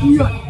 Iya.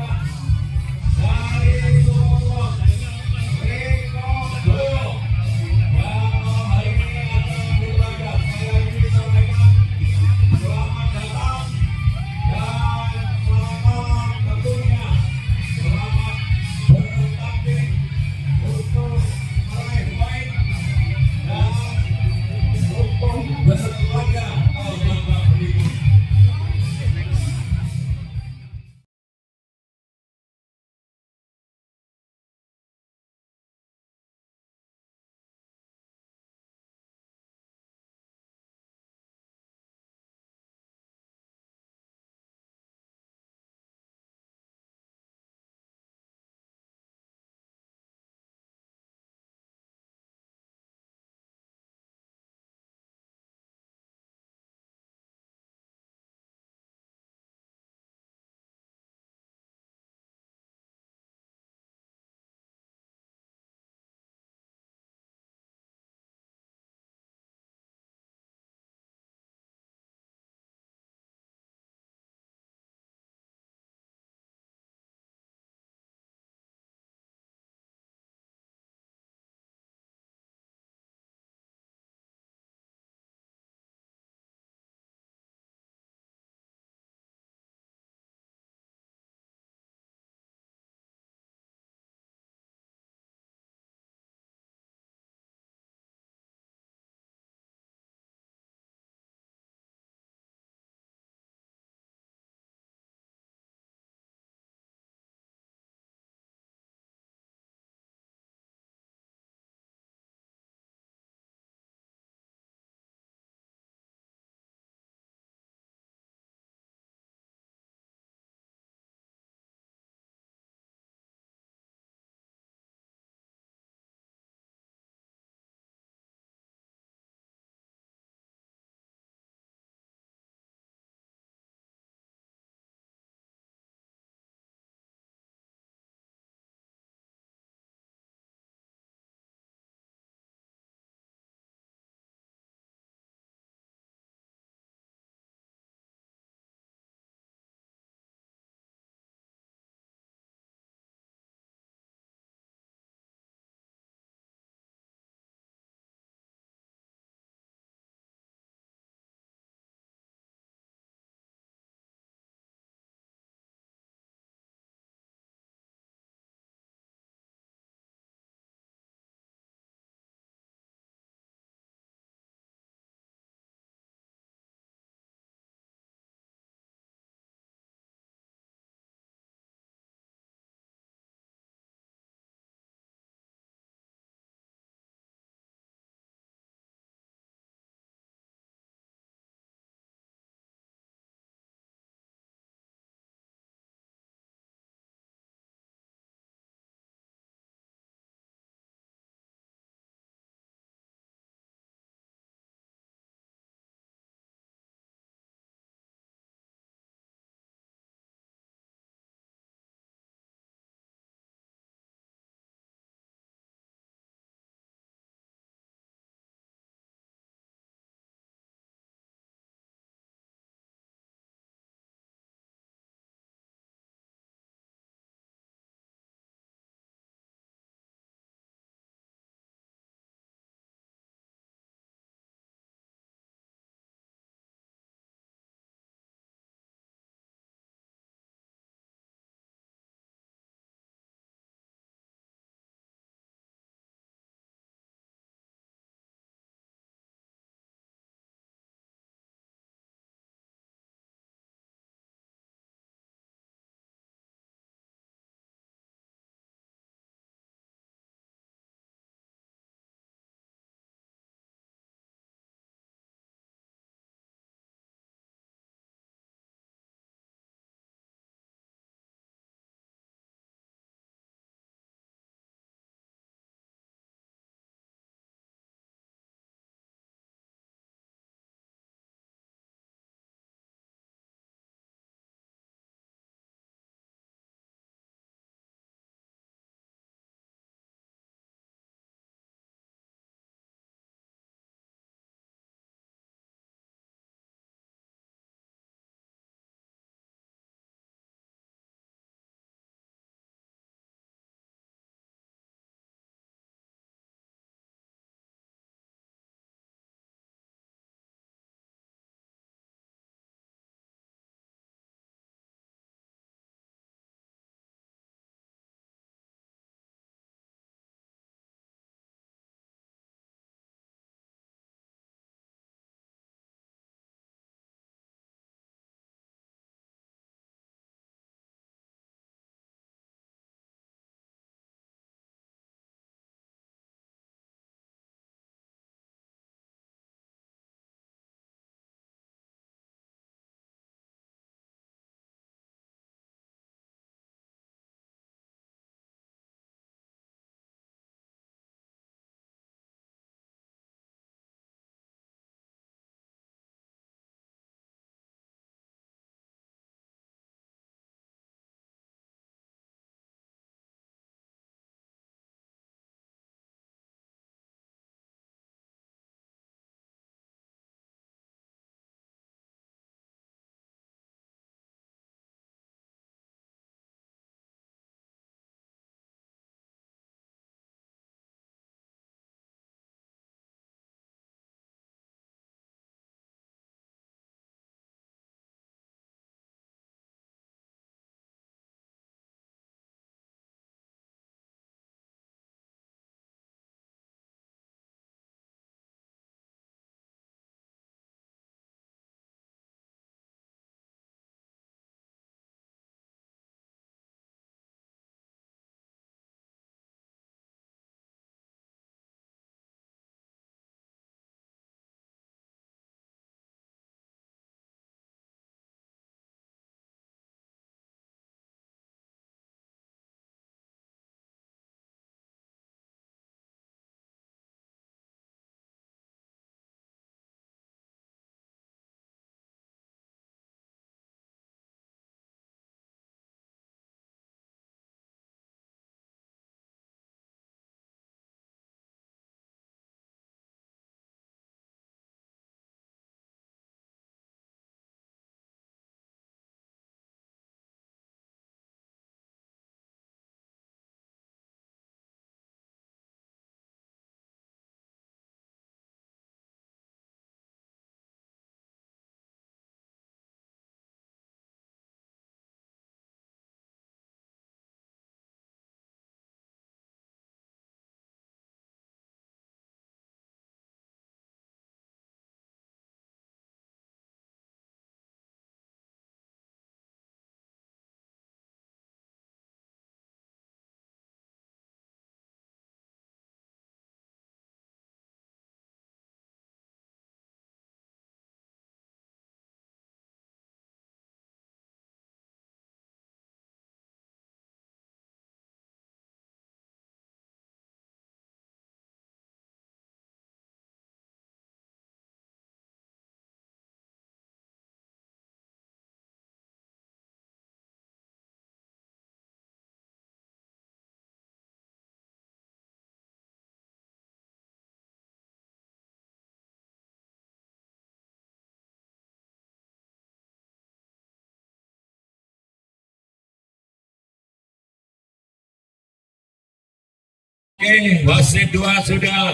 Oke, wasit 2 sudah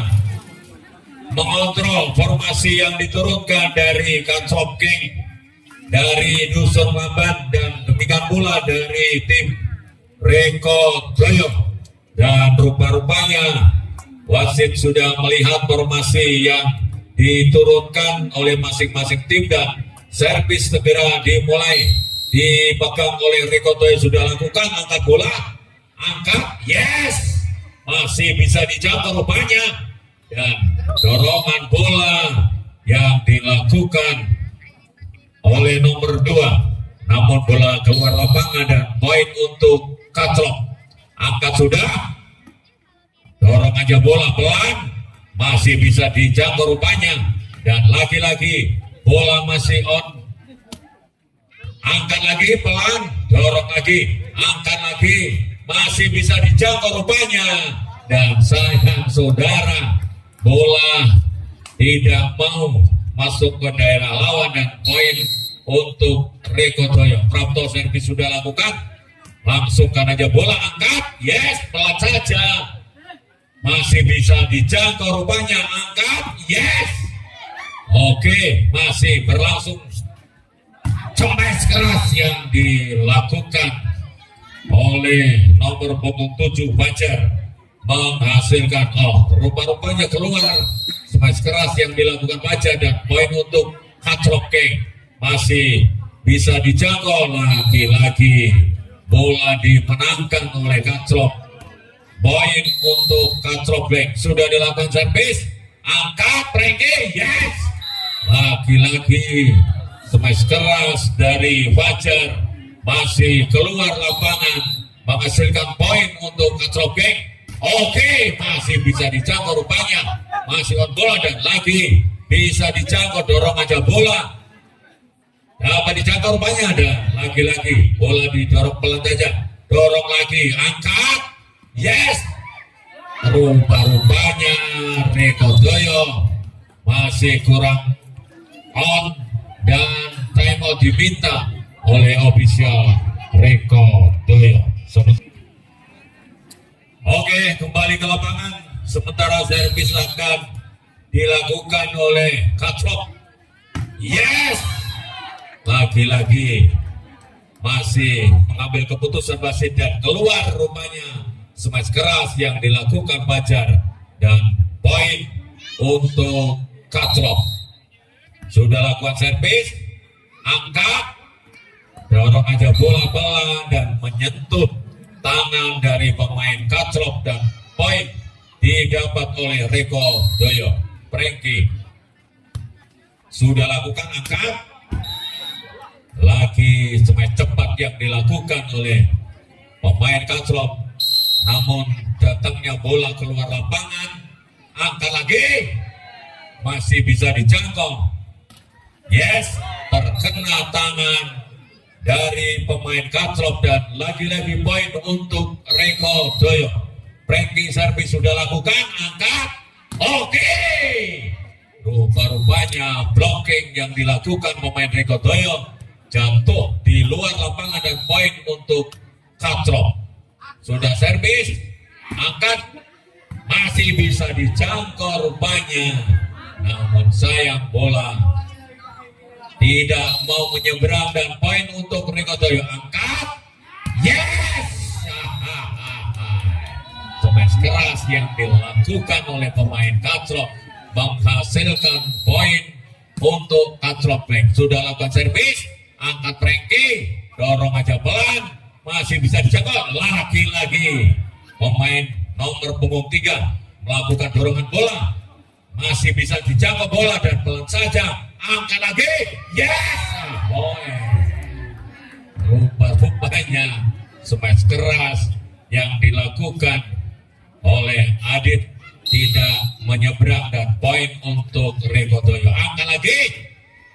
mengontrol formasi yang diturunkan dari Kancop King dari Dusun Lamban dan demikian pula dari tim Reko Joyo. Dan rupa-rupanya wasit sudah melihat formasi yang diturunkan oleh masing-masing tim dan servis segera dimulai, dipegang oleh Reko Joyo. Sudah lakukan angkat bola, angkat, yes, masih bisa dijangkau rupanya, dan dorongan bola yang dilakukan oleh nomor 2, namun bola keluar lapangan dan poin untuk Kancop. Angkat sudah, dorong aja bola pelan, masih bisa dijangkau rupanya, dan lagi-lagi bola masih on. Angkat lagi pelan, dorong lagi, angkat lagi, masih bisa dijangkau rupanya, dan sayang saudara, bola tidak mau masuk ke daerah lawan dan poin untuk Reko Joyo. Prapto servis sudah lakukan, langsungkan aja bola, angkat, yes, pelan saja, masih bisa dijangkau rupanya, angkat, yes, oke, masih berlangsung comes keras yang dilakukan oleh nomor punggung 7 Fajar, menghasilkan rupa-rupanya keluar smash keras yang dilakukan Fajar, dan poin untuk Kancop King masih bisa dijangkau. Lagi-lagi bola dimenangkan oleh Kancop. Poin untuk Kancop King sudah dilakukan servis, angkat, Frankie, yes, lagi-lagi smash keras dari Fajar masih keluar lapangan, menghasilkan poin untuk Kancop King. Oke, masih bisa dijangkau rupanya, masih on bola dan lagi bisa dijangkau, dorong aja bola, dapat dijangkau rupanya, dan lagi-lagi bola didorong pelan saja, dorong lagi, angkat, yes, rupa-rupanya Reko Joyo masih kurang on dan timeout diminta oleh ofisial Reko Joyo. Oke, kembali ke lapangan. Sementara servis akan dilakukan oleh Kancop. Yes, lagi-lagi masih mengambil keputusan wasit dan keluar rupanya smash keras yang dilakukan Fajar, dan poin untuk Kancop. Sudah lakukan servis, angkat, dorong aja bola pelan dan menyentuh tangan dari pemain Kancop, dan poin didapat oleh Reko Joyo. Frankie sudah lakukan angkat, lagi smash cepat yang dilakukan oleh pemain Kancop, namun datangnya bola keluar lapangan, angkat lagi, masih bisa dijangkau, yes, terkena tangan dari pemain Kancop, dan lagi-lagi poin untuk Reko Joyo. Frankie servis sudah lakukan, angkat, oke, rupa-rupanya blocking yang dilakukan pemain Reko Joyo jatuh di luar lapangan, dan poin untuk Kancop. Sudah servis, angkat, masih bisa dijangkau rupanya, namun sayang bola tidak mau menyeberang, dan poin untuk Reko Joyo. Angkat, yes, smash keras yang dilakukan oleh pemain Kancop menghasilkan poin untuk Kancop. Sudah lakukan servis, angkat, Frankie, dorong aja pelan, masih bisa dijangkau, lagi-lagi pemain nomor punggung 3 melakukan dorongan bola, masih bisa dijangkau bola dan pelan saja, angkat lagi, yes, rupa-rupanya smash keras yang dilakukan oleh Adit tidak menyeberang, dan poin untuk Reko Joyo. Angkat lagi,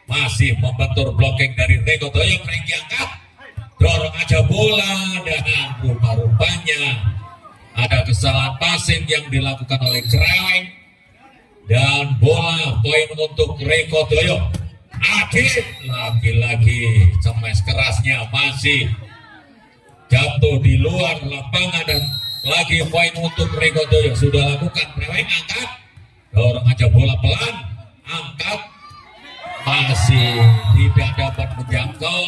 masih membentur blocking dari Reko Joyo. Frankie angkat, dorong aja bola, dan rupa-rupanya ada kesalahan passing yang dilakukan oleh Kreweng, dan bola poin untuk Reko Joyo. Adit lagi-lagi smash kerasnya masih jatuh di luar lapangan, dan lagi poin untuk Riko Doyo. Sudah lakukan Kreweng, angkat, dorong aja bola pelan, angkat, masih tidak dapat menjangkau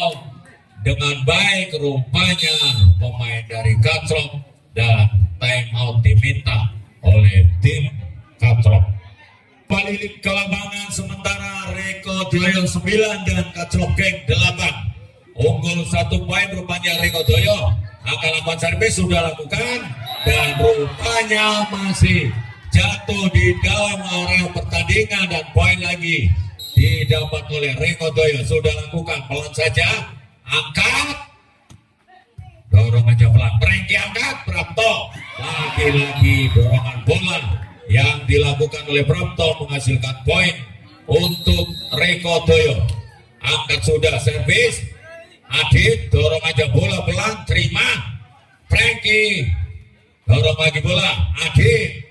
dengan baik rupanya pemain dari Kacrop, dan time out diminta oleh tim Kacrop. Balik ke lapangan sementara Riko Doyo 9 dan Kacrop Geng 8. Unggul 1 poin rupanya Riko Doyo. Akan lakukan servis sudah lakukan, dan rupanya masih jatuh di dalam area pertandingan, dan poin lagi didapat oleh Riko Doyo. Sudah lakukan pelan saja, angkat, dorong aja pelan, Prengki angkat, Prapto, lagi-lagi dorongan bola yang dilakukan oleh Prapto menghasilkan poin untuk Riko Doyo. Angkat sudah, servis, Adit, dorong aja bola pelan, terima, Prengki, dorong lagi bola, Adit,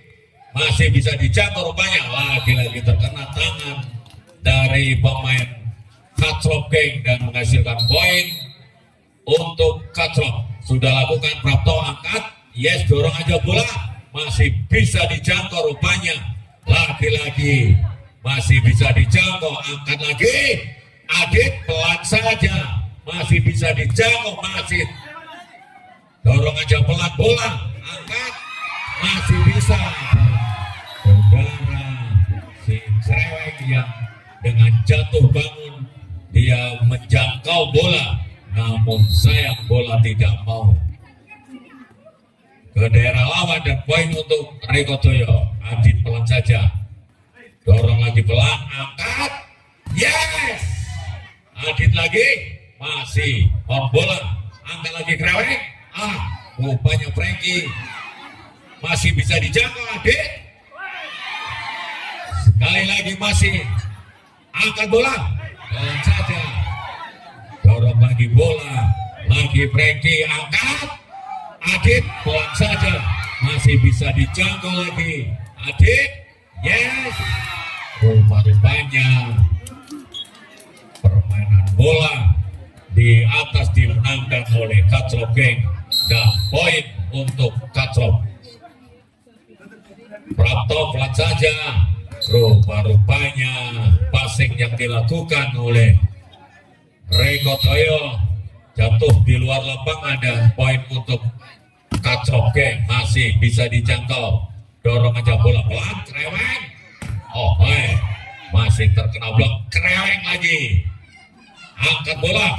masih bisa dijangkau rupanya, lagi-lagi terkena tangan dari pemain Kacrop Geng dan menghasilkan poin untuk Kacrop. Sudah lakukan Prapto, angkat, yes, dorong aja bola, masih bisa dijangkau rupanya, lagi-lagi masih bisa dijangkau, angkat lagi, Adit, pelan saja, masih bisa dijangkau, masih dorong aja pelan bola, angkat, masih bisa. Saudara si Kreweng yang dengan jatuh bangun dia menjangkau bola, namun sayang bola tidak mau ke daerah lawan, dan poin untuk Riko Doyo. Adit pelan saja, dorong lagi pelan, angkat, yes, Adit lagi, masih on bola, angkat lagi Kreweng, rupanya Prengki masih bisa dijangkau, Adit, sekali lagi masih angkat bola, pelan saja, dorong lagi bola, lagi Prengki, angkat, Adit, pelan saja, masih bisa dijangkau lagi, Adit, yes, rupanya permainan bola di atas dimenangkan oleh Kacrop Geng, dan poin untuk Kacrop. Prapto pelan saja, rupanya passing yang dilakukan oleh Riko Doyo jatuh di luar lapangan, dan poin untuk Kacrop Geng, masih bisa dijangkau, dorong aja bola pelan, Kreweng, masih terkena blok, Kreweng lagi, angkat bola,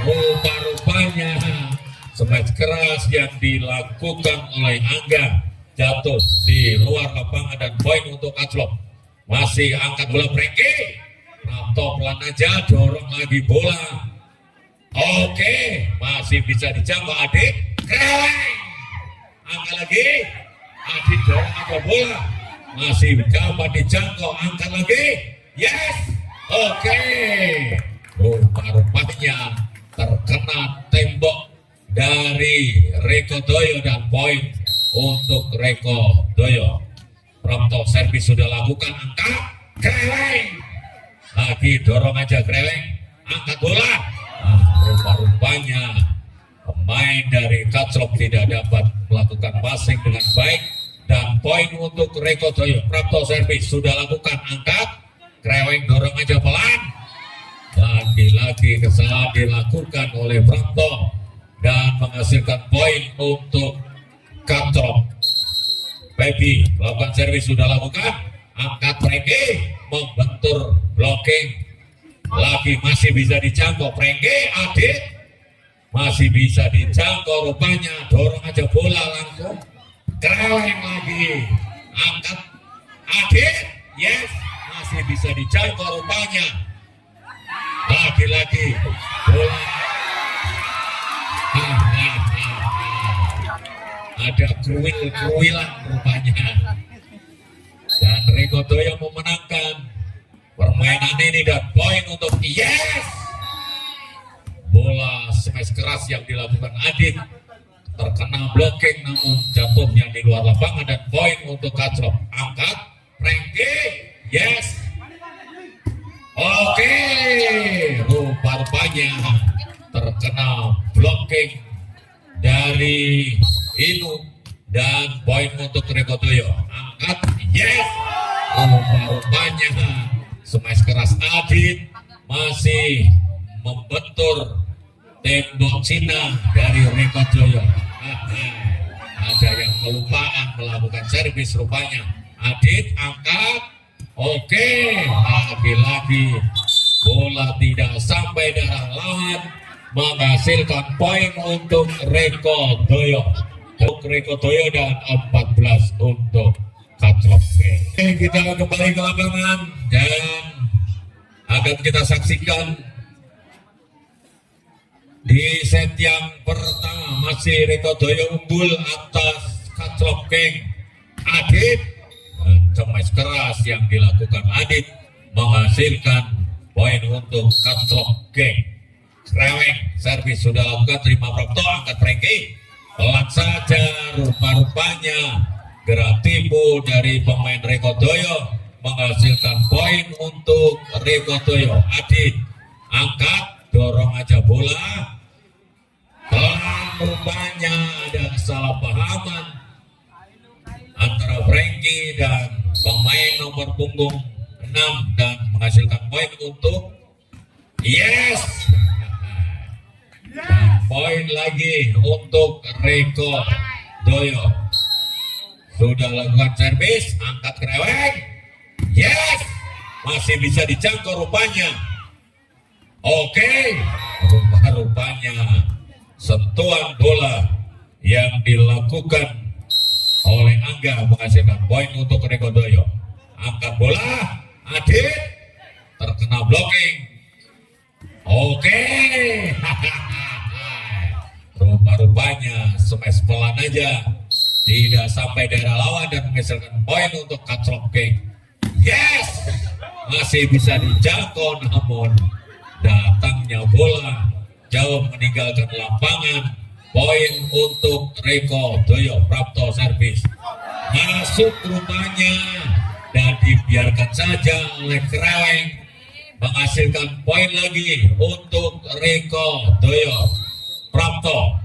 rupanya smash keras yang dilakukan oleh Angga jatuh di luar lapangan, dan poin untuk Kacrop. Masih angkat bola Prengki, Prapto pelan aja, dorong lagi bola, masih bisa dijangkau, Adit, Kreweng, angkat lagi, Adit, dorong aja bola, masih dapat dijangkau, angkat lagi, yes, rupanya terkena tembok dari Riko Doyo, dan poin untuk Riko Doyo. Prapto servis sudah lakukan, angkat, Kreweng, lagi dorong aja Kreweng, angkat bola, rupanya pemain dari Kacrop tidak dapat melakukan passing dengan baik, dan poin untuk Riko Doyo. Prapto servis sudah lakukan, angkat, Kreweng dorong aja pelan, lagi-lagi kesalahan dilakukan oleh Prapto dan menghasilkan poin untuk Kacrop. Baby lakukan servis sudah lakukan, angkat Prengki, membentur blocking, lagi masih bisa dijangkau Prengki, Adit masih bisa dijangkau rupanya, dorong aja bola langsung, Kreweng lagi, angkat Adit, yes, masih bisa dijangkau rupanya, lagi-lagi bola, ada keruilan rupanya, dan Riko Doyo memenangkan permainan ini, dan poin untuk yes, bola smash keras yang dilakukan Adit terkena blocking namun jatuhnya di luar lapangan, dan poin untuk Kacrop. Angkat Prengki, yes, rupanya terkena blocking dari Inu, dan poin untuk Rekotoyo. Angkat, yes. Rupanya smash keras Adit masih membentur tembok Cina dari Rekotoyo. Ada yang kelupaan melakukan servis rupanya. Adit angkat, oke, lagi-lagi bola tidak sampai darah lawan, menghasilkan poin untuk Rekotoyo. Rekotoyo dan 14 untuk Kaclok. Oke, kita kembali ke lapangan dan akan kita saksikan di set yang pertama masih Rekotoyo unggul atas Kaclok King. Adit, smash keras yang dilakukan Adit menghasilkan poin untuk Kaclok King. Kreweng servis sudah lakukan, terima Prapto, angkat Prengki. Pelan saja, rupa-rupanya gerak tipu dari pemain Rekotoyo menghasilkan poin untuk Rekotoyo. Adit angkat, dorong aja bola. Pelan rupanya ada kesalahpahaman antara Frankie dan pemain nomor punggung 6 dan menghasilkan poin untuk yes. Poin lagi untuk Rekotoyo. Sudah lakukan servis, angkat Kreweng. Yes, masih bisa dijangkau rupanya. Oke, rupanya sentuhan bola yang dilakukan oleh Angga menghasilkan poin untuk Rekotoyo. Angkat bola, Adit terkena blocking. Oke. Rupa-rupanya smash pelan aja, tidak sampai daerah lawan dan menghasilkan poin untuk Kaclok King. Yes, masih bisa dijangkau, namun datangnya bola jauh meninggalkan lapangan. Poin untuk Rekotoyo. Prapto servis masuk rupanya dan dibiarkan saja oleh Kreweng, menghasilkan poin lagi untuk Rekotoyo. Prapto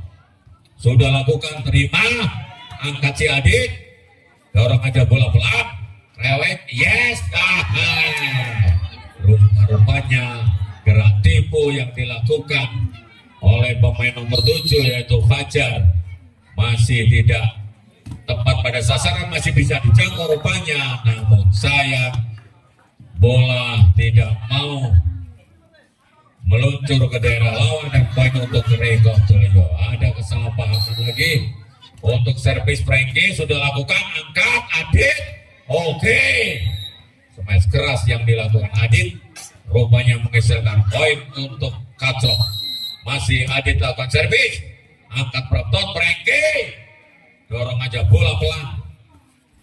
sudah lakukan, terima, angkat si Adit, dorong aja bola pelan, Kreweng, yes. Rupanya gerak tipu yang dilakukan oleh pemain nomor 7 yaitu Fajar masih tidak tepat pada sasaran, masih bisa dijangkau rupanya, namun sayang bola tidak mau meluncur ke daerah lawan dan poin untuk Rekotoyo. Ada kesalahpahaman lagi untuk servis. Frankie sudah lakukan, angkat Adit. Oke, smash keras yang dilakukan Adit rupanya menghasilkan poin untuk Kaclok. Masih Adit lakukan servis, angkat Prapto, Frankie dorong aja bola pelan.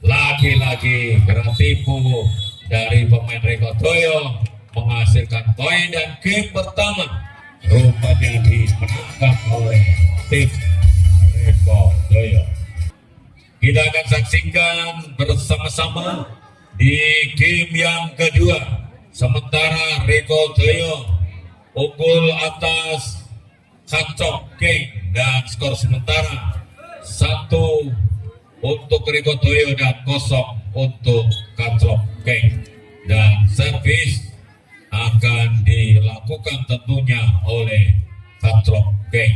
Lagi-lagi gerak tipu dari pemain Rekotoyo menghasilkan poin dan game pertama rupanya dimenangkan oleh tim Rekotoyo. Kita akan saksikan bersama-sama di game yang kedua. Sementara Rekotoyo unggul atas Kaclok King dan skor sementara 1 untuk Rekotoyo dan 0 untuk Kaclok King. Dan servis akan dilakukan tentunya oleh Kaclok King.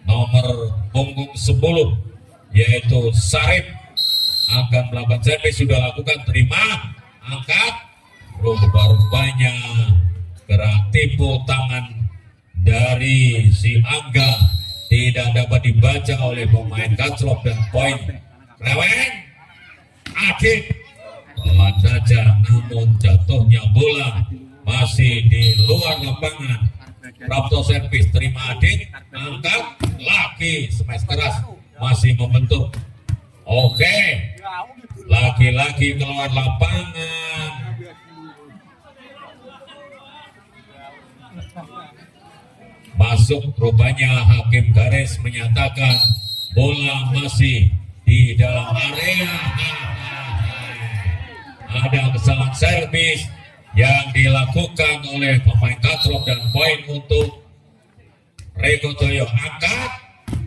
Nomor punggung 10 yaitu Sarip akan melakukan servis, sudah lakukan, terima, angkat. Rupanya gerak tipu tangan dari si Angga tidak dapat dibaca oleh pemain Kaclok dan poin Kreweng. Adit pelan saja, namun jatuhnya bola masih di luar lapangan. Prapto servis, terima Adit, angkat lagi, smash keras masih membentuk. Oke, lagi-lagi keluar lapangan. Masuk, rupanya hakim garis menyatakan bola masih di dalam area. Ada kesalahan servis yang dilakukan oleh pemain Kaclok dan poin untuk Rekotoyo. Angkat,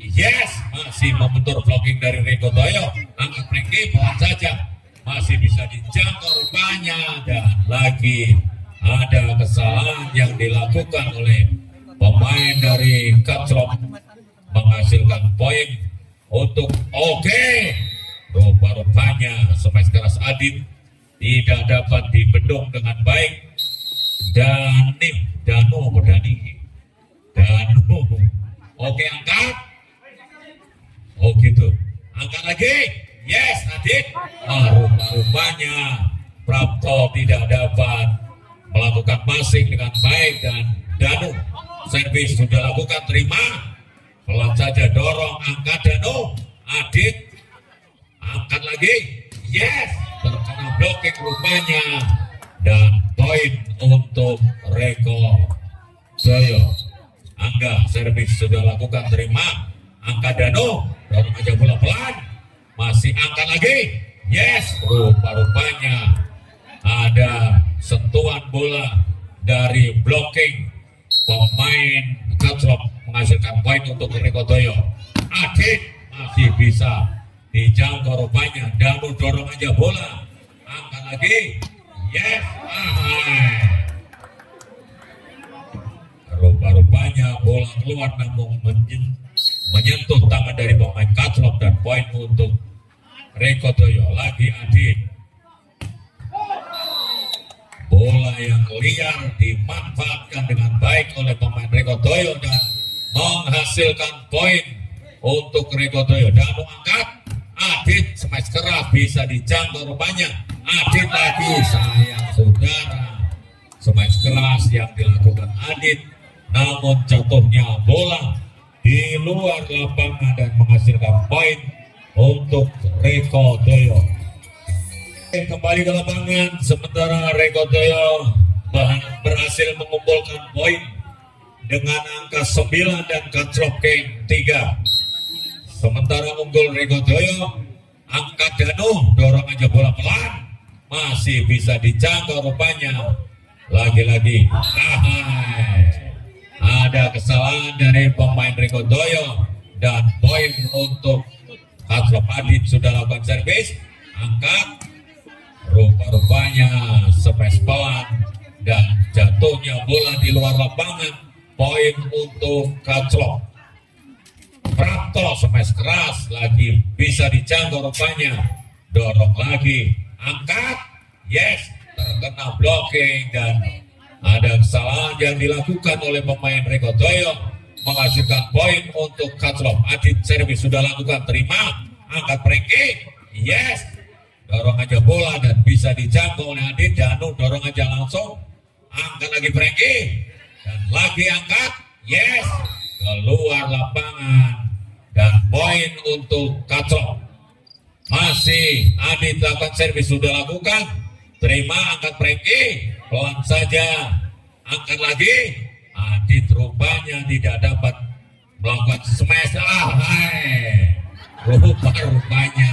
yes, masih membentur blocking dari Reko Toyo, angkat Franky pelan saja, masih bisa dijangkau rupanya, dan lagi ada kesalahan yang dilakukan oleh pemain dari Kacrop, menghasilkan poin untuk rupa-rupanya smash keras Adit tidak dapat dibendung dengan baik. Danu, angkat. Oh gitu, angkat lagi. Yes, Adit. Rupa-rupanya Prapto tidak dapat melakukan passing dengan baik, dan Danu servis sudah lakukan, terima pelan saja, dorong, angkat Danu. Adit angkat lagi. Yes, terkena blocking rupanya, dan poin untuk Reko Toyo. Angga servis sudah lakukan, terima, angkat Danu, dorong aja bola pelan, masih angkat lagi. Yes, rupa-rupanya ada sentuhan bola dari blocking pemain Kacrop, menghasilkan poin untuk Reko Toyo. Adit masih bisa dijangkau rupanya, Danu dorong aja bola, angkat lagi. Yes, rupa-rupanya bola keluar namun menyentuh tangan dari pemain Kacrop, dan poin untuk Reko Toyo. Lagi Adit, bola yang liar dimanfaatkan dengan baik oleh pemain Reko Toyo dan menghasilkan poin untuk Reko Toyo. Danu angkat, Adit smash keras bisa dijangkau rupanya. Adit lagi, sayang saudara, smash keras yang dilakukan Adit, namun jatuhnya bola di luar lapangan dan menghasilkan poin untuk Reko Toyo. Kembali ke lapangan, sementara Reko Toyo berhasil mengumpulkan poin dengan angka 9 dan Kacrop King 3. Sementara unggul Reko Toyo, angkat Danu, dorong aja bola pelan, masih bisa dijangkau rupanya. Lagi-lagi ada kesalahan dari pemain Reko Toyo, dan poin untuk Kacrop. Adit sudah lakukan servis, angkat, rupa-rupanya smash pelan dan jatuhnya bola di luar lapangan, poin untuk Kacrop. Prapto smash keras, lagi bisa dijangkau rupanya, dorong lagi, angkat, yes, terkena blocking, dan ada kesalahan yang dilakukan oleh pemain Reko Toyo, menghasilkan poin untuk Kacrop. Adit servis sudah lakukan, terima, angkat Franky, yes, dorong aja bola dan bisa dijangkau oleh Adit. Danu dorong aja langsung, angkat lagi Franky, dan lagi angkat, yes, keluar lapangan, dan poin untuk Kacrop. Masih Adit lakukan servis sudah lakukan, terima, angkat Franky, pelan saja, angkat lagi. Adit rupanya tidak dapat melakukan smash. Rupa-rupanya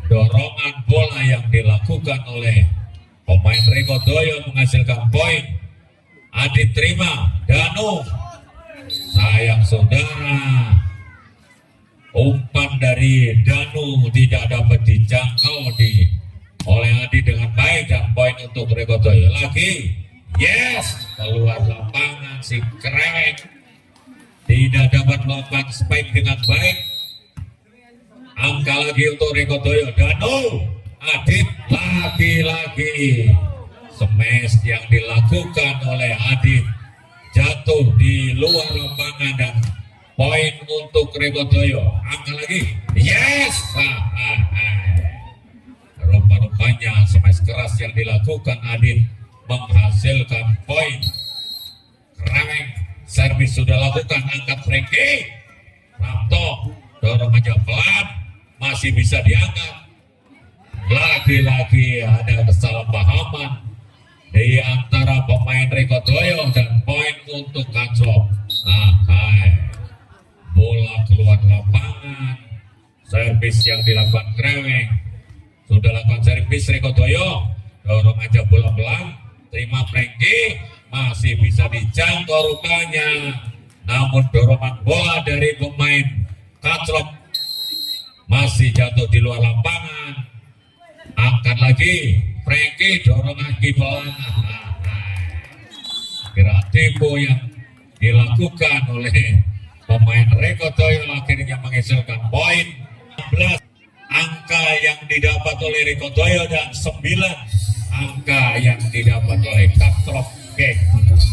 dorongan bola yang dilakukan oleh pemain Reko Toyo menghasilkan poin. Adit terima, Danu, sayang saudara, umpan dari Danu tidak dapat dijangkau oleh Adit dengan baik, dan poin untuk Reko Toyo. Lagi, yes, keluar lapangan, si Krewek tidak dapat melakukan spike dengan baik. Angka lagi untuk Reko Toyo. Danu, Adit lagi-lagi smash yang dilakukan oleh Adit jatuh di luar lapangan, dan poin untuk Reko Toyo. Angka lagi, yes, rupa-rupanya smash keras yang dilakukan Adit menghasilkan poin. Krewek servis sudah lakukan, angkat Franky, Prapto dorong aja pelan, masih bisa diangkat. Lagi-lagi ada kesalahpahaman di antara pemain Reko Toyo, dan poin untuk Kacrop. Bola keluar lapangan, servis yang dilakukan Krewek sudah lakukan servis. Reko Toyo dorong aja bola pelan, terima Franky, masih bisa dijangkau rupanya, namun dorongan bola dari pemain Kacrop masih jatuh di luar lapangan. Angkat lagi, Frankie dorong lagi pelan. Gerak tempo yang dilakukan oleh pemain Rekotoyo akhirnya menghasilkan poin 11 angka yang didapat oleh Rekotoyo dan 9 angka yang didapat oleh Kacrop.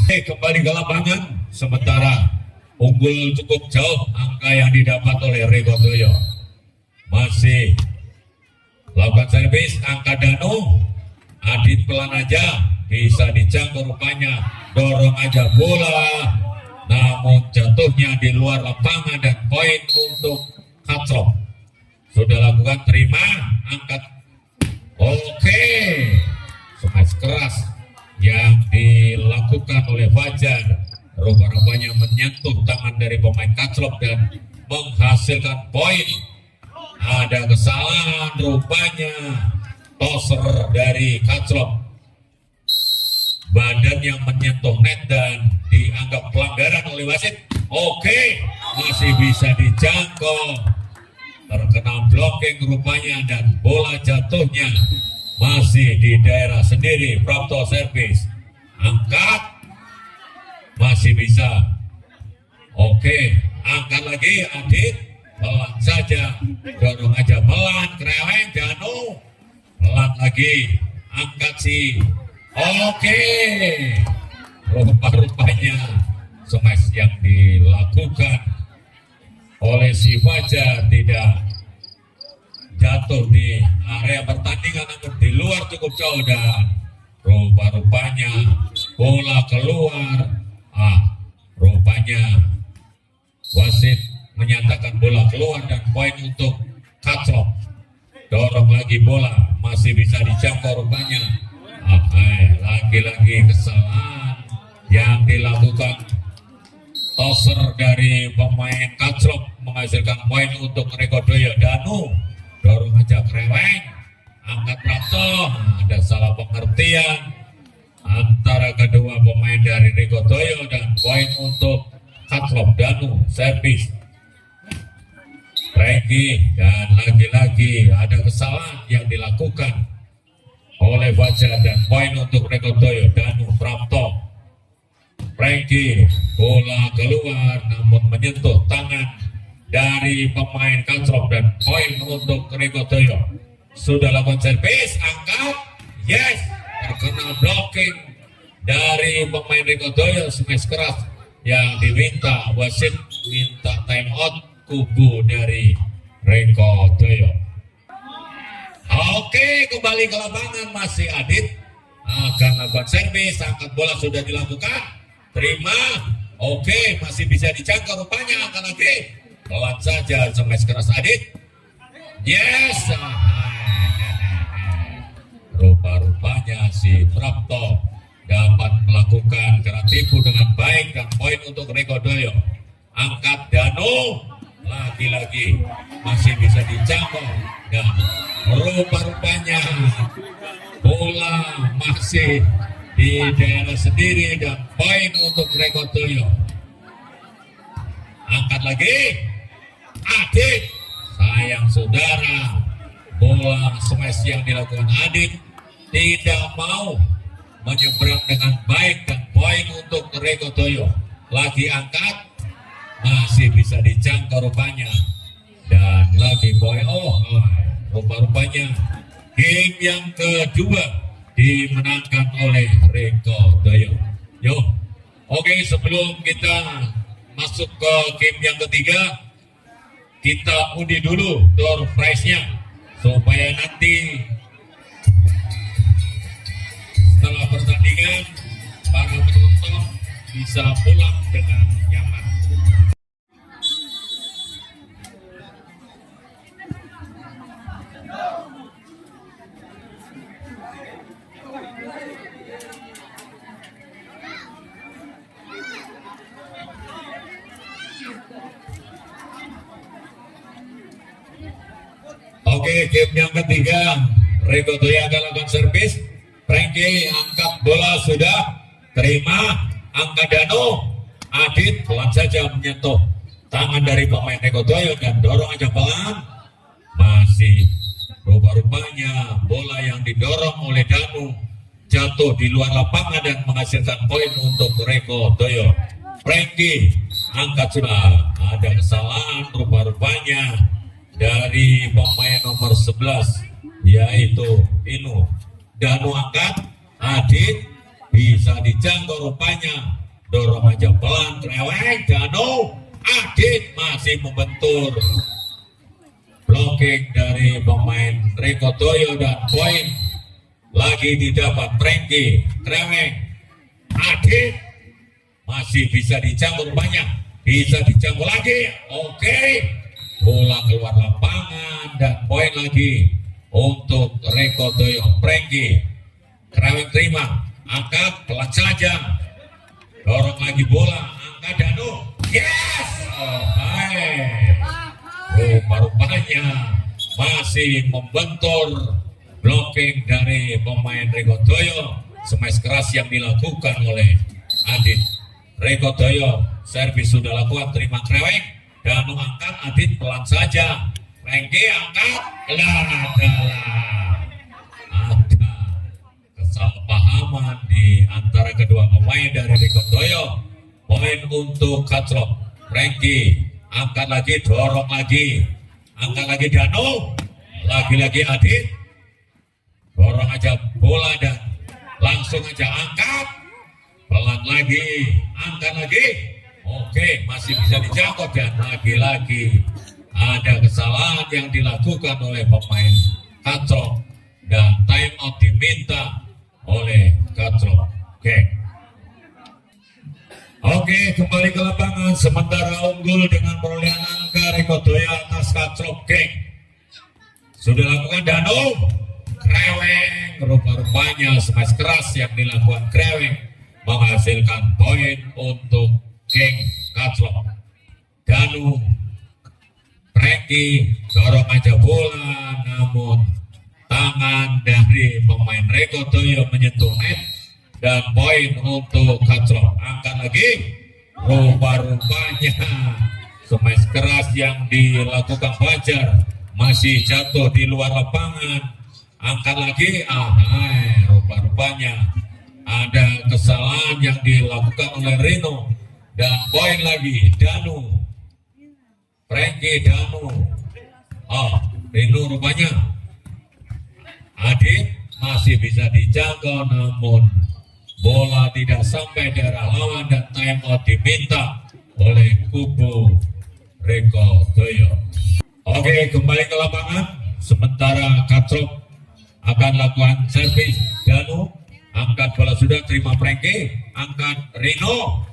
Kembali ke lapangan, sementara unggul cukup jauh angka yang didapat oleh Rekotoyo. Masih lakukan servis, angka Danu, Adit pelan aja, bisa dijangkau rupanya, dorong aja bola, namun jatuhnya di luar lapangan dan poin untuk Kacrop. Sudah lakukan, terima, angkat, oke, smash keras yang dilakukan oleh Fajar, rupa-rupanya menyentuh tangan dari pemain Kacrop dan menghasilkan poin. Ada kesalahan rupanya, toser dari Kacrop, badan yang menyentuh net dan dianggap pelanggaran oleh wasit. Oke, masih bisa dijangkau, terkena blocking rupanya dan bola jatuhnya masih di daerah sendiri. Prapto servis, angkat, masih bisa. Oke, angkat lagi Adit, pelan saja, dorong aja pelan, Kreweng, Danu, pelan lagi, angkat si, oke, rupa-rupanya smash yang dilakukan oleh si Fajar tidak jatuh di area pertandingan namun di luar cukup jauh dan rupa-rupanya bola keluar. Rupanya wasit menyatakan bola keluar dan poin untuk Kacrop. Dorong lagi bola, masih bisa dijangkau rupanya. Lagi-lagi kesalahan yang dilakukan, toser dari pemain Kacrop menghasilkan poin untuk Rekotoyo. Danu dorong aja Kreweng, angkat Prapto, ada salah pengertian antara kedua pemain dari Rekotoyo dan poin untuk Kacrop. Danu servis, Frankie, dan lagi-lagi ada kesalahan yang dilakukan oleh Fajar dan poin untuk Rekotoyo. Danu, Prapto, Frankie, bola keluar namun menyentuh tangan dari pemain Kacrop dan poin untuk Rekotoyo. Sudah lakukan servis, angkat, yes, terkena blocking dari pemain Rekotoyo, smash keras yang diminta, wasit minta time out kubu dari Rekotoyo. Oke, kembali ke lapangan, masih Adit akan lakukan servis, angkat bola sudah dilakukan, terima, oke, masih bisa dijangkau rupanya, angkat lagi, pelan saja, smash keras Adit, yes, rupa-rupanya si Prapto dapat melakukan gerak tipu dengan baik dan poin untuk Rekotoyo. Angkat Danu, lagi-lagi masih bisa dijangkau dan rupa-rupanya bola masih di daerah sendiri dan poin untuk Rekotoyo. Angkat lagi, Adit, sayang saudara, bola smash yang dilakukan Adit tidak mau menyeberang dengan baik dan poin untuk Rekotoyo. Lagi angkat, masih bisa dijangkau rupanya dan lagi poin. Rupa-rupanya game yang kedua dimenangkan oleh Rekotoyo. Oke, sebelum kita masuk ke game yang ketiga, kita undi dulu door prize-nya supaya nanti setelah pertandingan para penonton bisa pulang dengan nyaman. Oke, game yang ketiga, Rekotoyo akan lakukan servis. Frankie angkat bola sudah, terima, angkat Danu, Adit pelan saja menyentuh tangan dari pemain Rekodoyo dan dorong aja pelan. Masih rupa-rupanya bola yang didorong oleh Danu jatuh di luar lapangan dan menghasilkan poin untuk Rekodoyo. Frankie angkat, sudah ada kesalahan rupa-rupanya dari pemain nomor 11 yaitu Inu. Danu angkat, Adit bisa dijangkau rupanya, dorong aja pelan, cerewet Danu. Adit masih membentur blocking dari pemain Rekodoyo dan poin lagi didapat Frankie. Cerewet Adit masih bisa dijangkau banyak, bisa dijangkau lagi. Oke, bola keluar lapangan dan poin lagi untuk Rekodoyo. Frankie Cerewet terima, angkat pelan saja, dorong lagi bola, angkat Danu. Yes, oh baik. Rupa-rupanya masih membentur blocking dari pemain Rekodoyo. Smash keras yang dilakukan oleh Adit. Rekodoyo servis sudah lakukan, terima Cerewet. Danu angkat, Adit pelan saja. Frankie angkat, ada kesalahpahaman di antara kedua pemain dari Rekodoyo. Poin untuk Kacrok. Frankie angkat lagi, dorong lagi, angkat lagi Danu, lagi-lagi Adit, dorong aja bola dan langsung aja angkat, pelan lagi, angkat lagi. Oke, masih bisa dijangkau dan lagi-lagi ada kesalahan yang dilakukan oleh pemain Kacrok dan time out diminta oleh Kacrok. Oke, kembali ke lapangan. Sementara unggul dengan perolehan angka Rekodoyo atas Kacrok Geng. Sudah lakukan Danu, Cerewet, rupa-rupanya smash keras yang dilakukan Cerewet menghasilkan poin untuk Geng Kacrok. Danu, Frankie dorong aja bola, namun tangan dari pemain Rekodoyo menyentuh net dan poin untuk Kacrok. Angkat lagi, rupa-rupanya smash keras yang dilakukan Fajar masih jatuh di luar lapangan. Angkat lagi, rupa-rupanya ada kesalahan yang dilakukan oleh Rino dan poin lagi Danu. Frankie, Danu, Rino rupanya. Adit masih bisa dijangkau, namun bola tidak sampai daerah lawan dan time out diminta oleh kubu Rekodoyo. Oke, kembali ke lapangan. Sementara Kacrok akan lakukan servis. Danu angkat bola sudah, terima Frankie, angkat Rino.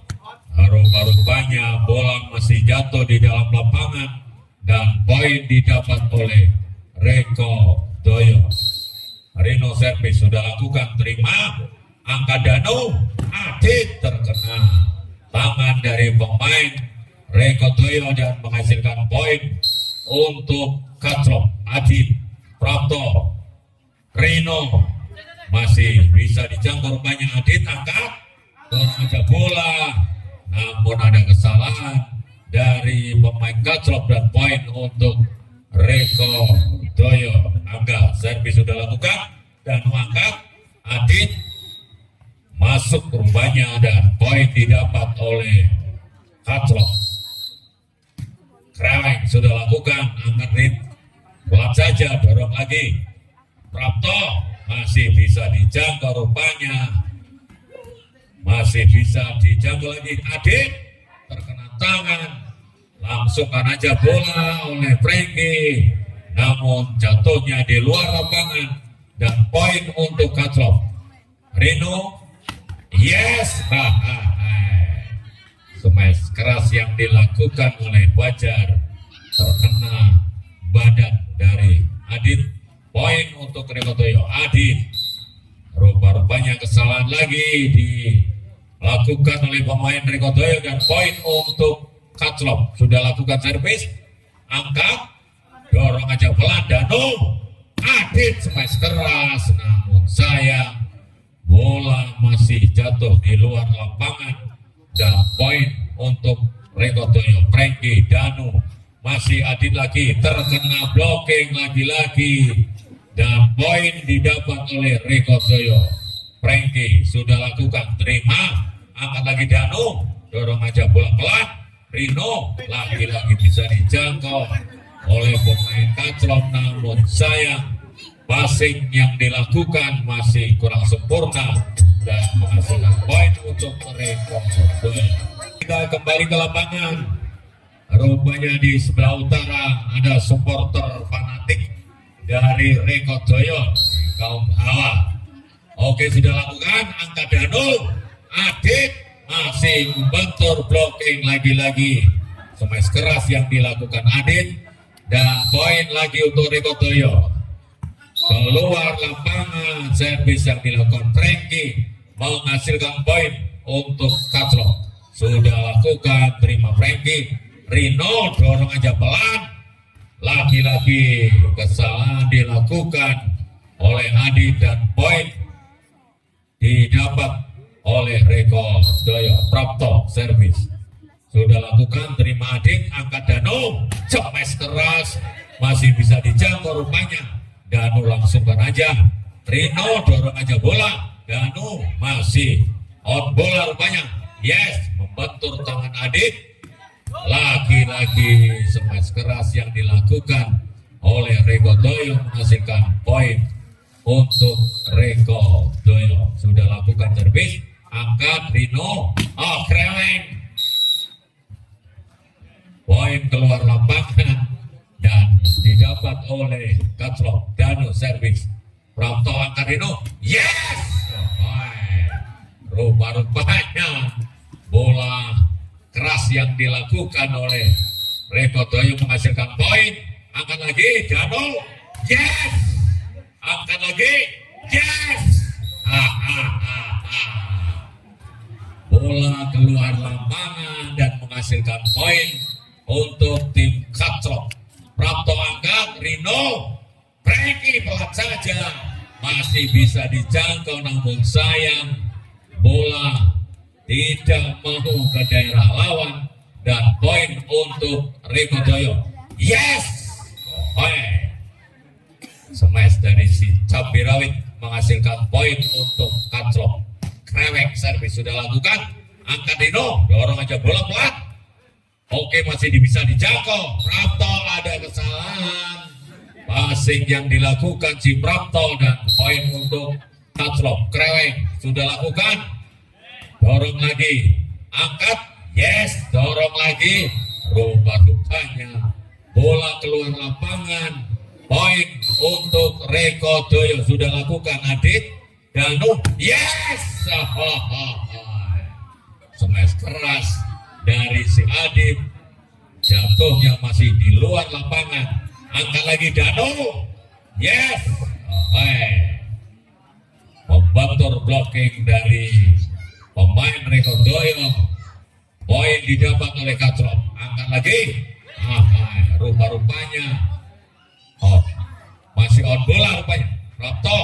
Rupa-rupanya bola masih jatuh di dalam lapangan dan poin didapat oleh Rekodoyo. Rino servis sudah lakukan, terima, angkat Danu. Adit terkena tangan dari pemain Rekodoyo dan menghasilkan poin untuk Kacrok. Adit, Prapto, Rino masih bisa dijangkau rupanya. Adit angkat, dorong aja bola, namun ada kesalahan dari pemain Kacrok dan poin untuk Rekodoyo. Angga servis sudah lakukan, dan angkat, Adit masuk rupanya dan poin didapat oleh Kacrok. Cerewet sudah lakukan, angkat Rit, pelan saja, dorong lagi. Prapto masih bisa dijangkau rupanya, masih bisa dijangkau lagi. Adit terkena tangan, langsungkan aja bola oleh Frankie, namun jatuhnya di luar lapangan dan poin untuk Kacrok. Rino, yes, smash keras yang dilakukan oleh Fajar terkena badan dari Adit. Poin untuk Rekodoyo. Adit, rupa-rupanya kesalahan lagi dilakukan oleh pemain Rekodoyo dan poin untuk Kacrok. Sudah lakukan servis, angkat, dorong aja pelan Danu. Adit smash keras, namun sayang bola masih jatuh di luar lapangan dan poin untuk Rekotoyo. Frankie Danu masih Adit lagi, terkena blocking lagi-lagi, dan poin didapat oleh Rekotoyo. Frankie sudah lakukan, terima, angkat lagi Danu, dorong aja bola pelan. Rino lagi-lagi bisa dijangkau oleh pemain Kaclok, namun sayang passing yang dilakukan masih kurang sempurna dan menghasilkan poin untuk Rekotoyo. Kita kembali ke lapangan. Rupanya di sebelah utara ada supporter fanatik dari Rekotoyo, kaum hawa. Oke, sudah lakukan, angkat Danu, Adit masih membentur, blocking lagi-lagi. Smash keras yang dilakukan Adit, dan poin lagi untuk Rekotoyo. Keluar lapangan, servis yang dilakukan Frankie menghasilkan poin untuk Kaclok. Sudah lakukan, terima Frankie. Rino dorong aja pelan. Lagi-lagi kesalahan dilakukan oleh Adit, dan poin didapat oleh Rekotoyo. Prapto servis sudah lakukan, terima Adit, angkat Danu, smash keras, masih bisa dijangkau rupanya. Danu langsungkan aja, Rino dorong aja bola, Danu masih on bola rupanya. Yes, membentur tangan Adit. Lagi-lagi smash keras yang dilakukan oleh Rekotoyo menghasilkan poin untuk Rekotoyo. Sudah lakukan servis, angkat Rino, kreweng, poin keluar lapangan dan didapat oleh Kaclok. Danu servis, Prapto angkat Rino, yes, rupa-rupanya bola keras yang dilakukan oleh Rekotoyo menghasilkan poin. Angkat lagi Danu, yes, angkat lagi, yes. Bola keluar lapangan dan menghasilkan poin untuk tim Kaclok. Prapto angkat, Rino, Frankie pelan saja, masih bisa dijangkau, namun sayang bola tidak mau ke daerah lawan, dan poin untuk Rekotoyo. Yes, smash dari si Cabirawit menghasilkan poin untuk Kaclok. Krewek servis sudah lakukan, angkat Rino, dorong aja bola pelan. Oke, masih bisa dijangkau. Prapto ada kesalahan passing yang dilakukan si Prapto, dan poin untuk Kaclok. Krewek sudah lakukan, dorong lagi, angkat, yes, dorong lagi, rupa-rupanya bola keluar lapangan. Poin untuk Rekotoyo. Sudah lakukan Adit, Danu, yes, smash keras dari si Adit, jatuhnya masih di luar lapangan. Angkat lagi Danu, yes, membentur blocking dari pemain Rekotoyo. Poin didapat oleh Kaclok. Angkat lagi, rupa-rupanya masih on bola rupanya. Prapto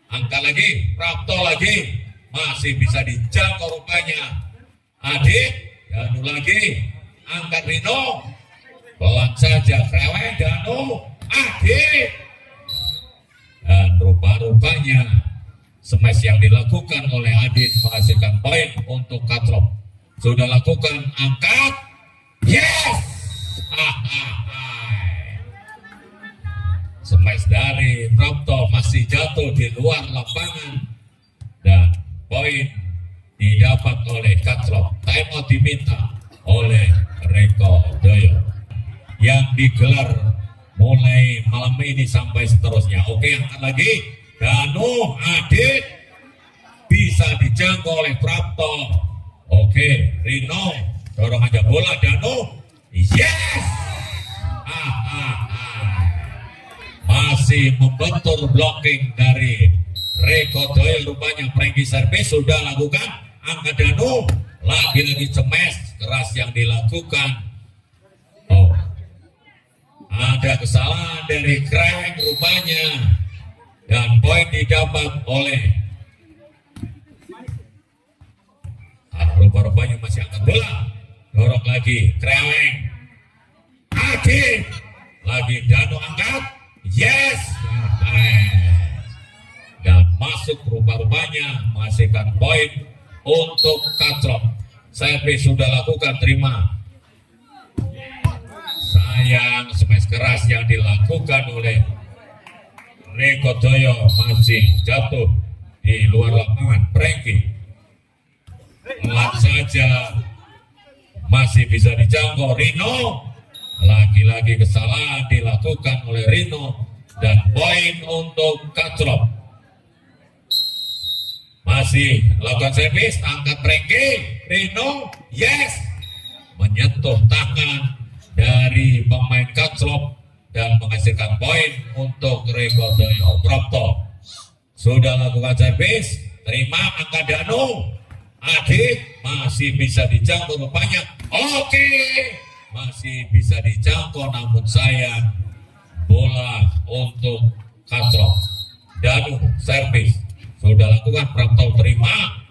angkat lagi, Prapto lagi, masih bisa dijangkau rupanya. Adit, Danu lagi, angkat Rino, pelan saja, kreweng Danu, Adit, dan rupa-rupanya smash yang dilakukan oleh Adit menghasilkan poin untuk Kaclok. Sudah lakukan, angkat, yes, smash dari Prapto masih jatuh di luar lapangan, dan poin didapat oleh Kaclok. Time out diminta oleh Rekotoyo yang digelar mulai malam ini sampai seterusnya. Oke, angkat lagi Danu, Adit, bisa dijangkau oleh Prapto. Oke, Rino, dorong aja bola Danu, yes, masih membentur blocking dari Rekotoyo rupanya. Frankie servis sudah lakukan, angkat Danu, lagi-lagi smash keras yang dilakukan. Ada kesalahan dari Kreweng rupanya, dan poin didapat oleh rupa-rupanya masih angkat bola, dorong lagi, Kreweng, Adit, lagi Danu angkat, yes, dan masuk rupa-rupanya menghasilkan poin untuk Kacrop. Servis sudah lakukan, terima. Sayang, smash keras yang dilakukan oleh Riko Doyo masih jatuh di luar lapangan. Franky pelan saja, masih bisa dijangkau. Rino, lagi-lagi kesalahan dilakukan oleh Rino dan poin untuk Kacrop. Masih lakukan servis, angkat Franky, Rino, yes, menyentuh tangan dari pemain Kacrop dan menghasilkan poin untuk Riko Doyo. Prapto sudah lakukan servis, terima, angkat Danu, Adit masih bisa dijangkau rupanya. Oke, masih bisa dijangkau, namun sayang bola untuk Kacrop. Danu servis sudah lakukan, Prapto terima,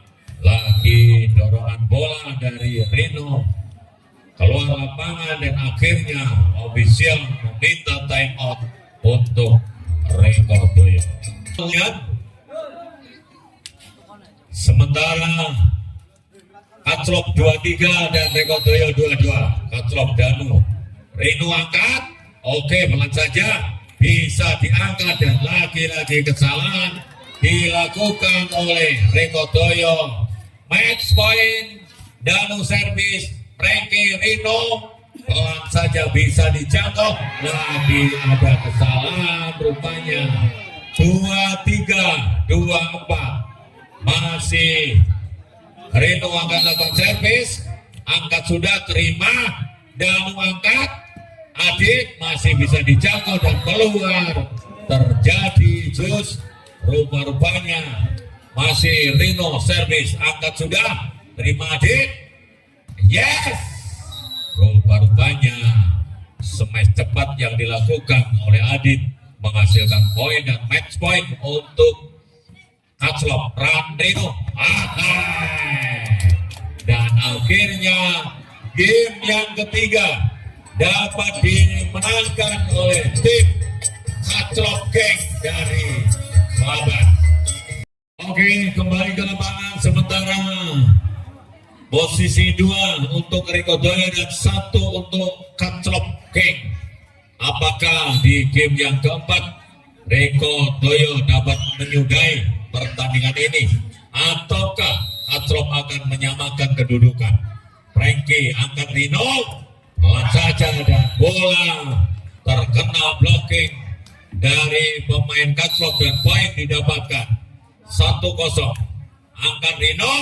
lagi dorongan bola dari Rino keluar lapangan dan akhirnya ofisial meminta time out untuk Riko Doyo. Sementara Kacrop 23 dan Riko Doyo 22. Kacrop Danu, Rino angkat, oke, pelan saja bisa diangkat dan lagi-lagi kesalahan dilakukan oleh Riko Doyo. Match point, Danu servis, Franky, Rino pelan saja bisa dijangkau, lagi ada kesalahan rupanya. 23, 24 masih Rino akan lakukan servis, angkat sudah, terima, Danu angkat, Adit masih bisa dijangkau dan keluar, terjadi jus. Rupa-rupanya masih Rino servis, angkat sudah, terima Adit, yes, rupa-rupanya smash cepat yang dilakukan oleh Adit menghasilkan poin dan match point untuk Kacrop. Rino, dan akhirnya game yang ketiga dapat dimenangkan oleh tim Kacrop Gang dari Kelabat. Oke, kembali ke lapangan. Sementara posisi 2 untuk Riko Doyo dan 1 untuk Kacrop Gang. Apakah di game yang keempat Riko Doyo dapat menyudahi pertandingan ini, ataukah Kacrop akan menyamakan kedudukan? Franky angkat Rino, pelan saja dan bola terkena blocking dari pemain Kacrop dan poin didapatkan 1-0. Angkat Rino,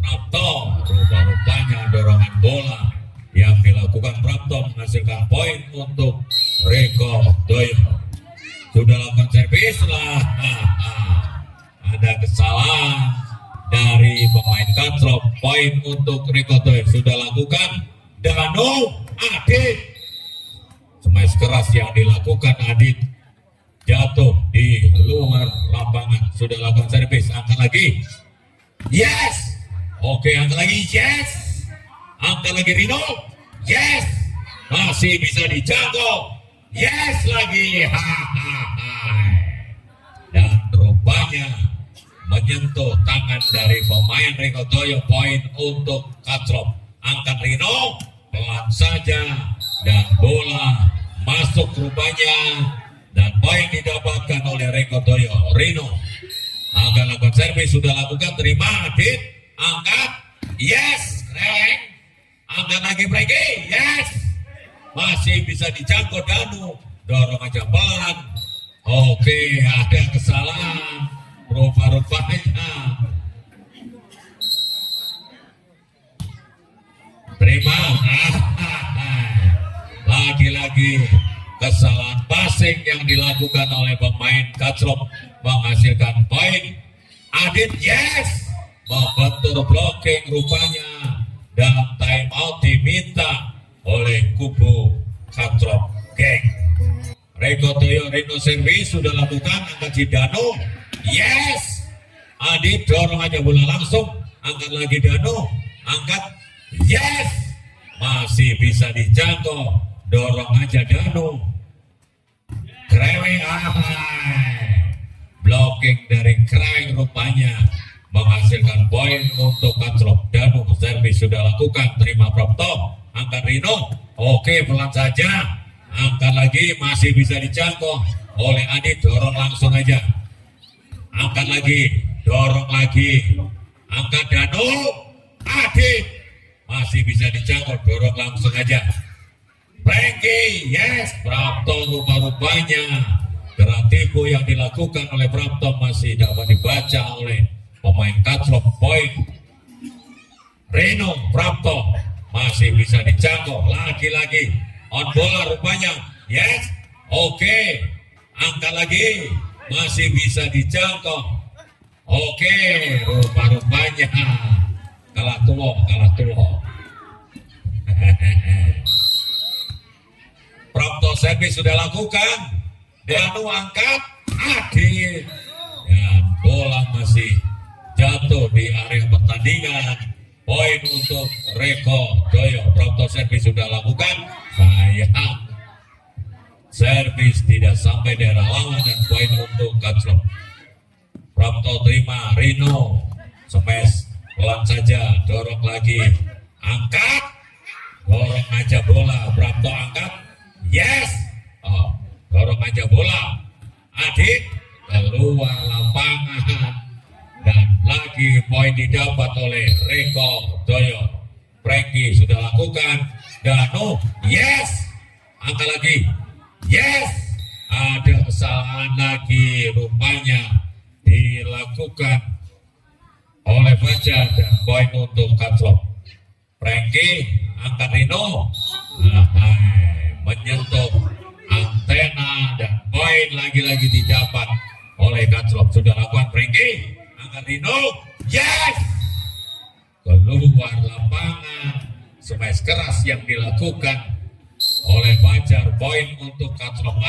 Prapto, rupa-rupanya dorongan bola yang dilakukan Prapto menghasilkan poin untuk Riko Doyo. Sudah lakukan servis lah, ada kesalahan dari pemain Kacrop, poin untuk Riko Doyo. Sudah lakukan, Danu, Adit, smash keras yang dilakukan Adit jatuh di luar lapangan. Sudah lakukan servis, angkat lagi, yes, oke, angkat lagi, yes, angkat lagi Rino, yes, masih bisa dijangkau, yes lagi, dan rupanya menyentuh tangan dari pemain Riko Doyo, poin untuk Kacrop. Angkat Rino, pelan saja dan bola masuk rupanya dan poin didapatkan oleh Riko Doyo. Rino akan lakukan servis, sudah lakukan, terima Adit, angkat, yes, Reng, angkat lagi Franky, yes, masih bisa dijangkau Danu, dorong aja pelan. Oke, ada kesalahan rupa-rupanya, terima, lagi-lagi kesalahan passing yang dilakukan oleh pemain Kacrop menghasilkan poin. Adit, yes, membentur blocking rupanya dan time out diminta oleh kubu Kacrop Gang. Riko Doyo, Rino servis sudah lakukan, angkat si Danu, yes, Adit dorong aja bola langsung, angkat lagi Danu, angkat, yes, masih bisa dijangkau, dorong aja Danu, Kreweng, blocking dari Kreweng rupanya menghasilkan poin untuk Kacrop. Danu servis sudah lakukan, terima Prapto, angkat Rino, oke pelan saja, angkat lagi, masih bisa dijangkau oleh Adit, dorong langsung aja, angkat lagi, dorong lagi, angkat Danu, Adit, masih bisa dijangkau, dorong langsung aja, Frankie, yes, Prapto rupa-rupanya gerak tipu yang dilakukan oleh Prapto masih dapat dibaca oleh pemain Kacrop. Poin Reno, Prapto masih bisa dijangkau, lagi-lagi on bola rupanya, yes, oke, angkat lagi, masih bisa dijangkau, oke, rupa-rupanya kalah tua. Prapto servis sudah lakukan, Danu angkat, Adit, dan bola masih jatuh di area pertandingan. Poin untuk Reko Doyo. Prapto servis sudah lakukan, sayang servis tidak sampai daerah lawan dan poin untuk Kacrop. Prapto terima, Rino smash pelan saja, dorong lagi, angkat, dorong aja bola, Prapto angkat, yes, dorong aja bola, Adit keluar lapangan, dan lagi poin didapat oleh Reko Doyo. Frankie sudah lakukan, Danu, yes, angkat lagi, yes, ada kesalahan lagi rupanya dilakukan oleh Fajar dan poin untuk Kacrop. Frankie angkat Rino, menyentuh antena dan poin lagi-lagi didapat oleh Kacrop. Sudah lakukan Frankie, angkat Rino, yes, keluar lapangan, smash keras yang dilakukan oleh Fajar, poin untuk Kacrop.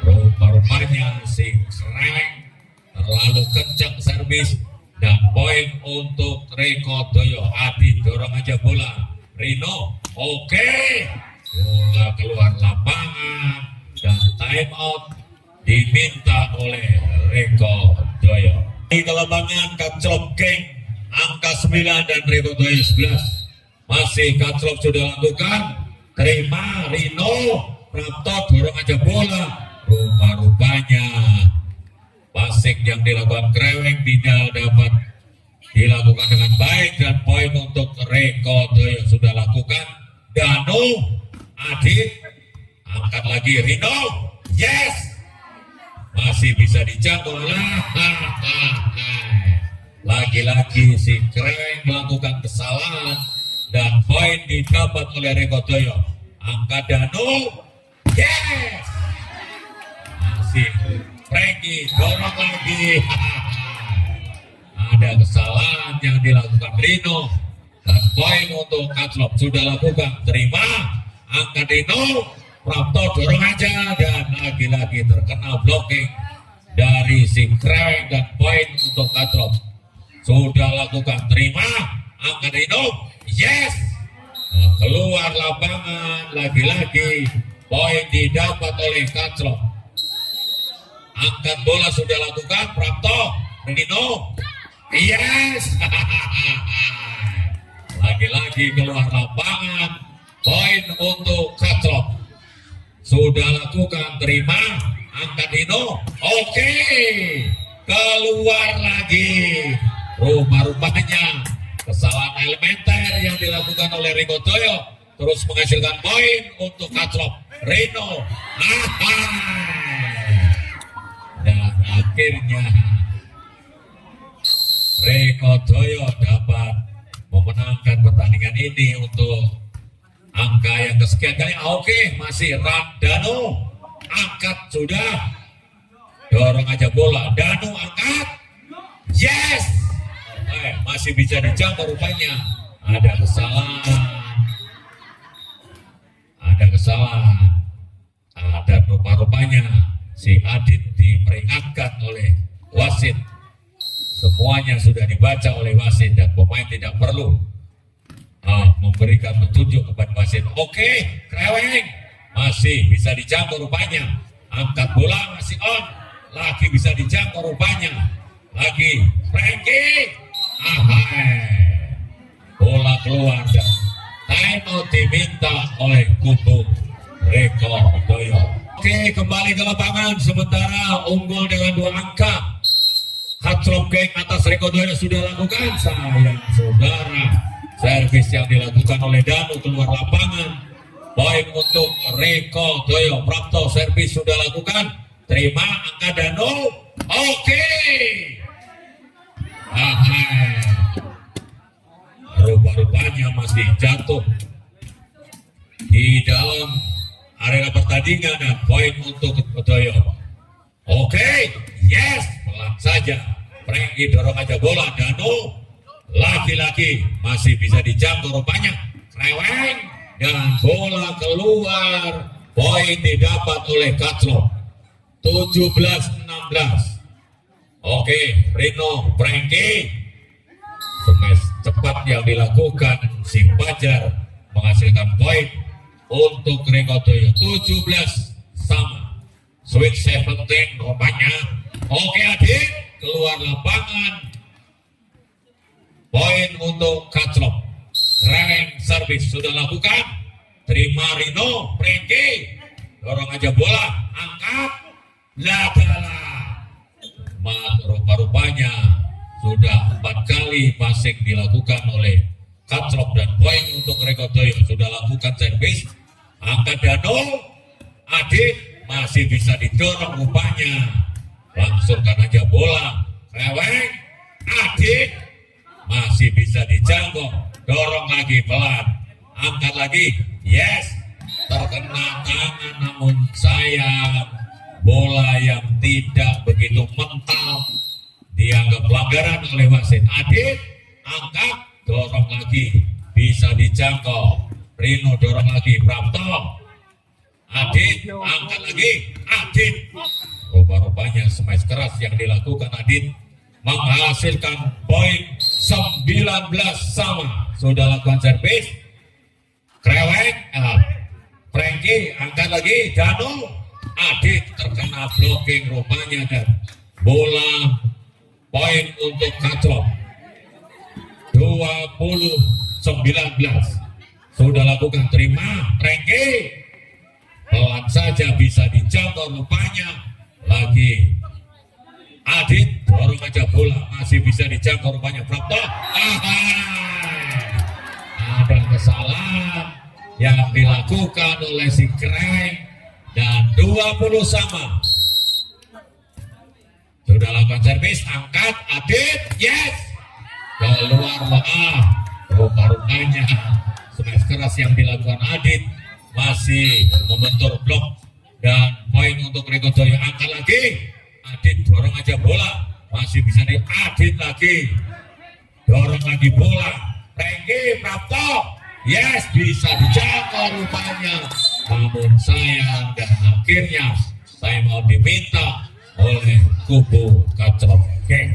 Rupa-rupanya si Kreweng terlalu kencang servis dan poin untuk Reko Doyo. Adi dorong aja bola, Rino, oke, bola keluar lapangan dan time out diminta oleh Reko Doyo. Di lapangan Kacrop Geng angka 9 dan Reko Doyo 11. Masih Kacrop sudah lakukan, terima Rino, Prapto dorong aja bola, rupa-rupanya passing yang dilakukan Kreweng tidak dapat dilakukan dengan baik dan poin untuk Reko Doyo sudah lakukan. Danu, Adit, angkat lagi Rino, yes, masih bisa dijangkau, lagi-lagi si Kreweng melakukan kesalahan dan poin didapat oleh Reko Doyo. Angkat Danu, yes, masih Frankie dorong lagi, ada kesalahan yang dilakukan Rino dan poin untuk Kacrop sudah lakukan, terima, angkat Rino, Prapto dorong aja dan lagi-lagi terkena blocking dari si Kreweng dan poin untuk Kacrop sudah lakukan, terima, angkat Rino, yes, keluar lapangan, lagi-lagi poin didapat oleh Kacrop. Angkat bola sudah lakukan, Prapto, Rino, yes, lagi-lagi keluar lapangan, poin untuk Kacrop sudah lakukan, terima, angkat Rino, oke, keluar lagi, rupa-rupanya kesalahan elementer yang dilakukan oleh Reko Doyo terus menghasilkan poin untuk Kacrop. Rino, dan akhirnya Reko Doyo dapat memenangkan pertandingan ini untuk angka yang kesekian kali. Oke, masih Danu, angkat sudah, dorong aja bola, Danu angkat, yes, masih bisa dijangkau rupanya, ada kesalahan, ada rupa-rupanya si Adit diperingatkan oleh wasit. Semua semuanya sudah dibaca oleh wasit dan pemain tidak perlu memberikan petunjuk kepada wasit. Oke, Kreweng masih bisa dijangkau rupanya. Angkat bola masih on, lagi bisa dijangkau rupanya. Lagi Frankie, bola keluar dan time out diminta oleh kubu Reko Doyo. Oke, kembali ke lapangan sementara unggul dengan 2 angka. Kacrop Gang atas Reko Doyo sudah lakukan, sayang saudara. Servis yang dilakukan oleh Danu keluar lapangan. Poin untuk Reko Doyo. Prapto servis sudah lakukan. Terima angka Danu. Oke. Rupa-rupanya masih jatuh di dalam arena pertandingan dan poin untuk Doyo. Oke, yes, pelan saja. Frankie dorong aja bola. Danu lagi-lagi masih bisa dijangkau rupanya. Kreweng dan bola keluar. Poin didapat oleh Kacrop. 17-16. Oke, Rino Frankie. Smash cepat yang dilakukan si Fajar menghasilkan poin untuk Reko Doyo. 17 sama. Switch 17 rupanya. Oke, Adit keluar lapangan. Poin untuk Kacrop. Kreweng servis sudah lakukan. Terima Rino Frankie. Dorong aja bola. Angkat. Lagala. Rupa-rupanya sudah 4 kali passing dilakukan oleh Kacrop dan poin untuk Reko Doyo. Sudah lakukan servis. Angkat Danu. Adit masih bisa didorong rupanya. Langsungkan aja bola. Kreweng. Adit masih bisa dijangkau. Dorong lagi pelan. Angkat lagi. Yes. Terkena tangan namun sayang. Bola yang tidak begitu mental dianggap pelanggaran oleh wasit. Adit angkat. Dorong lagi. Bisa dijangkau. Rino dorong lagi. Prapto. Adit angkat lagi. Adit. Rupa-rupanya smash keras yang dilakukan Adit menghasilkan poin 19 sama. Sudah lakukan servis. Kreweng. Frankie angkat lagi. Danu. Adit terkena blocking rupanya dan bola poin untuk Kacrop. 20-19. Sudah lakukan terima. Frankie pelan saja bisa dijangkau rupanya. Lagi Adit dorong aja bola masih bisa dijangkau rupanya. Prapto. Ada kesalahan yang dilakukan oleh si Kreweng dan 20 sama. Sudah lakukan servis. Angkat. Adit. Yes. Keluar. Rupa-rupanya smash keras yang dilakukan Adit masih membentur blok dan poin untuk Reko Doyo. Angkat lagi. Adit dorong aja bola masih bisa di Adit lagi. Dorong lagi bola. Frankie. Prapto. Yes, bisa dijangkau rupanya. Namun sayang dan akhirnya time out diminta oleh kubu Kacrop Gang.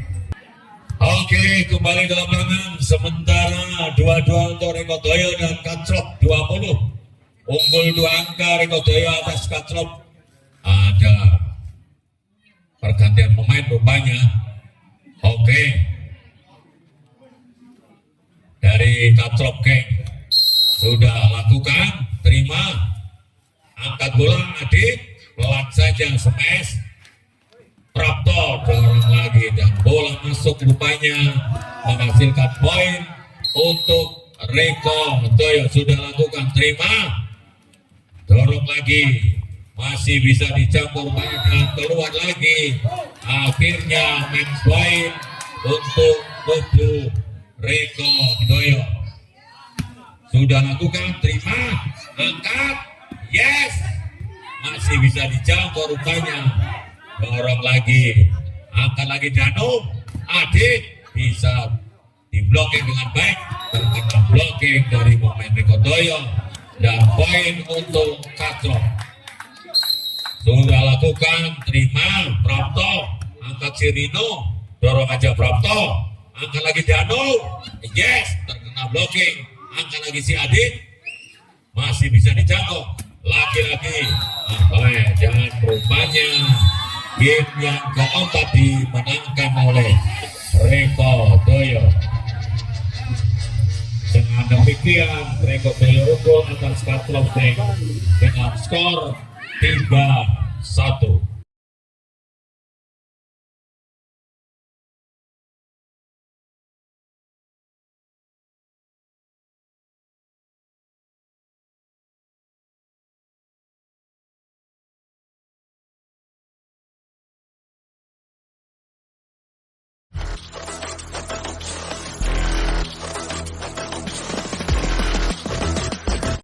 Oke, kembali ke lapangan sementara 2-2 untuk Reko Doyo dan Kacrop 20. Unggul 2 angka Reko Doyo atas Kacrop. Ada pergantian pemain rupanya. Oke. Dari Kacrop Gang sudah lakukan, terima, angkat bola Adit, pelan saja smash. Prapto dorong lagi dan bola masuk rupanya menghasilkan poin untuk Reko Doyo. Sudah lakukan, terima, dorong lagi, masih bisa dijangkau rupanya dan keluar lagi. Akhirnya match point untuk kubu Reko Doyo. Sudah lakukan, terima, angkat, yes, masih bisa dijangkau rupanya. Dorong lagi, angkat lagi Danu. Adit bisa diblokir dengan baik. Terkena blocking dari pemain Reko Doyo dan poin untuk Kacrop. Sudah lakukan, terima, Prapto, angkat si Rino, dorong aja Prapto. angkat lagi Danu, yes, terkena blocking, angkat lagi si Adit, masih bisa dijangkau, lagi-lagi, dan rupanya game yang keempat dimenangkan oleh Reko Doyo. Dengan demikian, Reko Doyo unggul atas Katlop Tank dengan skor 3-1.